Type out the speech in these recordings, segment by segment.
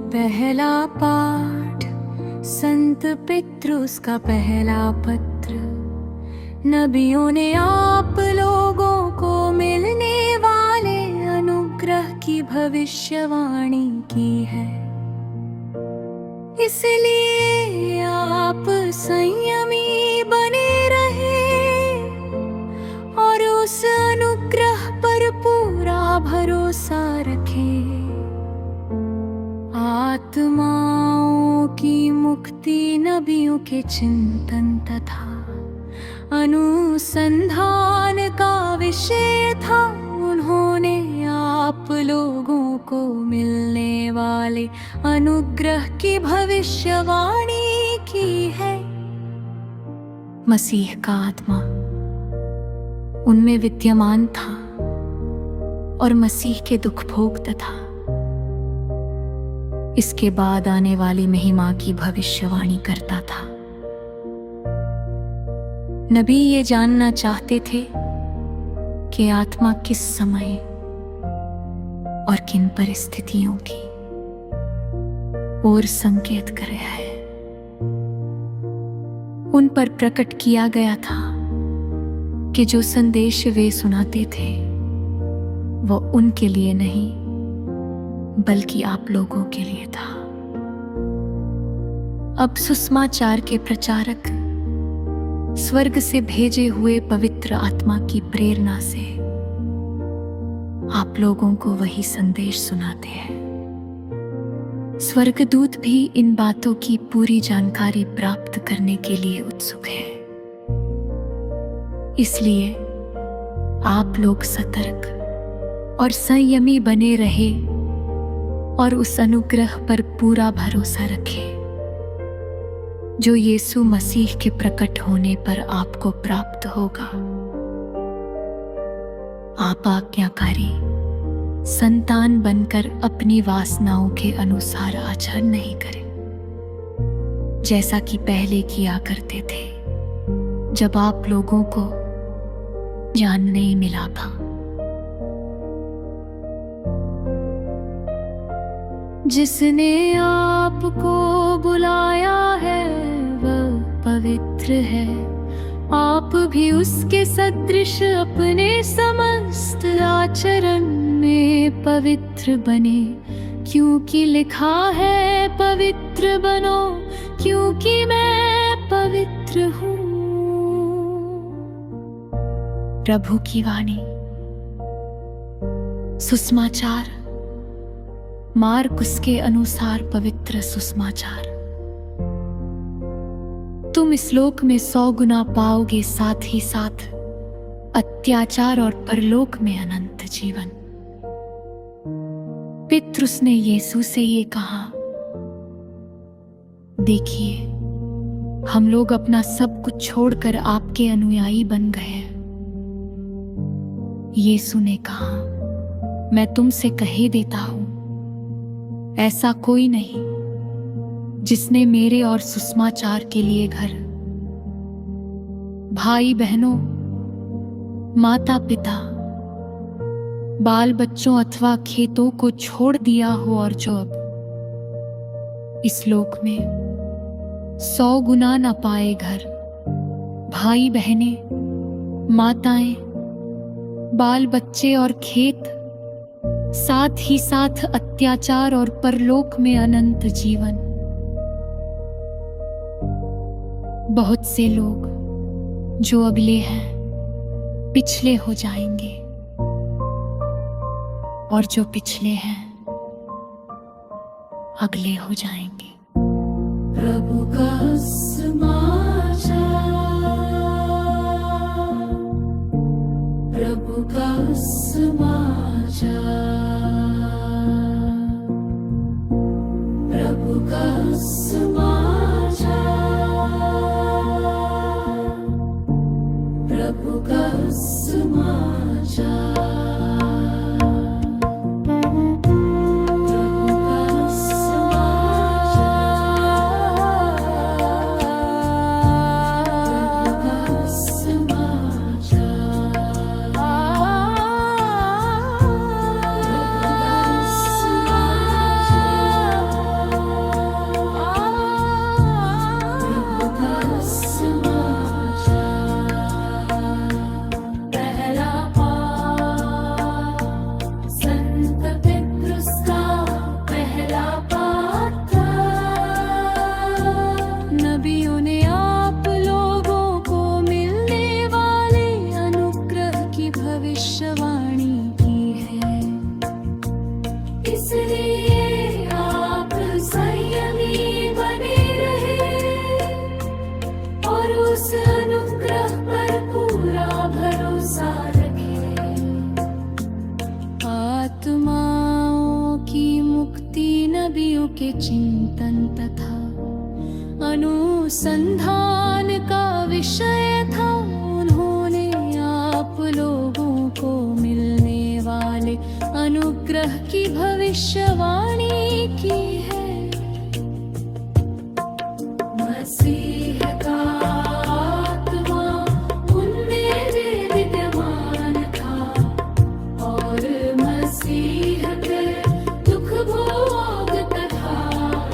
पहला पाठ संत पितृस का पहला पत्र। नबियों ने आप लोगों को मिलने वाले अनुग्रह की भविष्यवाणी की है, इसलिए आप संयमी बने रहे और उस अनुग्रह पर पूरा भरोसा रखें। आत्माओं की मुक्ति नबियों के चिंतन तथा अनुसंधान का विषय था। उन्होंने आप लोगों को मिलने वाले अनुग्रह की भविष्यवाणी की है। मसीह का आत्मा उनमें विद्यमान था और मसीह के दुख भोगता था। इसके बाद आने वाली महिमा की भविष्यवाणी करता था। नबी ये जानना चाहते थे कि आत्मा किस समय और किन परिस्थितियों की ओर संकेत कर रहा है। उन पर प्रकट किया गया था कि जो संदेश वे सुनाते थे वह उनके लिए नहीं बल्कि आप लोगों के लिए था। अब सुसमाचार के प्रचारक स्वर्ग से भेजे हुए पवित्र आत्मा की प्रेरणा से आप लोगों को वही संदेश सुनाते हैं। स्वर्गदूत भी इन बातों की पूरी जानकारी प्राप्त करने के लिए उत्सुक है। इसलिए आप लोग सतर्क और संयमी बने रहे और उस अनुग्रह पर पूरा भरोसा रखें जो यीशु मसीह के प्रकट होने पर आपको प्राप्त होगा। आप आज्ञाकारी संतान बनकर अपनी वासनाओं के अनुसार आचरण नहीं करें, जैसा कि पहले किया करते थे जब आप लोगों को ज्ञान नहीं मिला था। जिसने आपको बुलाया है वह पवित्र है। आप भी उसके सदृश अपने समस्त आचरण में पवित्र बने, क्योंकि लिखा है पवित्र बनो क्योंकि मैं पवित्र हूँ। प्रभु की वाणी। सुसमाचार मार्कुस के अनुसार पवित्र सुसमाचार। तुम इस लोक में 100 गुना पाओगे, साथ ही साथ अत्याचार और परलोक में अनंत जीवन। पितरुस ने यीशु से ये कहा, देखिए हम लोग अपना सब कुछ छोड़कर आपके अनुयायी बन गए हैं। यीशु ने कहा, मैं तुमसे कहे देता हूं, ऐसा कोई नहीं जिसने मेरे और सुसमाचार के लिए घर, भाई बहनों, माता पिता, बाल बच्चों अथवा खेतों को छोड़ दिया हो और जो अब इस लोक में 100 गुना न पाए घर, भाई बहनें, माताएं, बाल बच्चे और खेत, साथ ही साथ अत्याचार और परलोक में अनंत जीवन। बहुत से लोग जो अगले हैं पिछले हो जाएंगे और जो पिछले हैं अगले हो जाएंगे। प्रभु का समाचार, प्रभु का समाचार, प्रभु का समाचार, प्रभु का समाचार। प्रभु का समाचार, चिंतन तथा अनुसंधान का विषय था। उन्होंने आप लोगों को मिलने वाले अनुग्रह की भविष्यवाणी की है। मसीह का आत्मा उनमें विद्यमान था और मसीह के दुख भोग तथा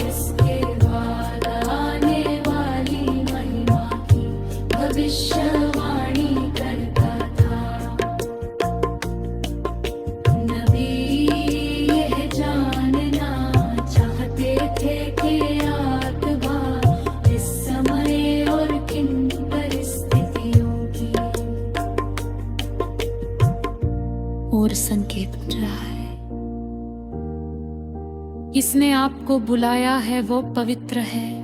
इसके बाद आने वाली महिमा की भविष्यवाणी करता था। नबी यह जानना चाहते थे कि आत्मा इस समय और किन परिस्थितियों की और संकेत कर रहा है। इसने आपको बुलाया है, वो पवित्र है।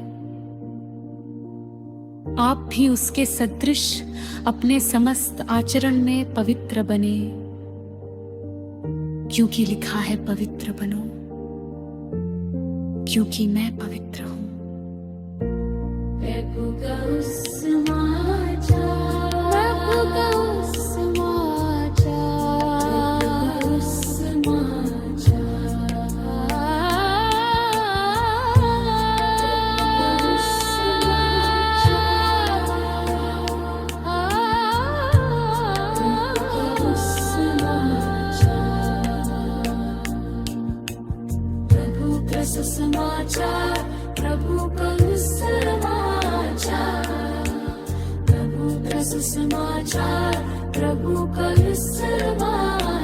आप भी उसके सदृश अपने समस्त आचरण में पवित्र बने, क्योंकि लिखा है पवित्र बनो, क्योंकि मैं पवित्र हूं। प्रभु का समाचार, प्रभु का समाचार, सुसमाचार, प्रभु का सुसमाचार, प्रभु का सुसमाचार, प्रभु का सुसमाचार।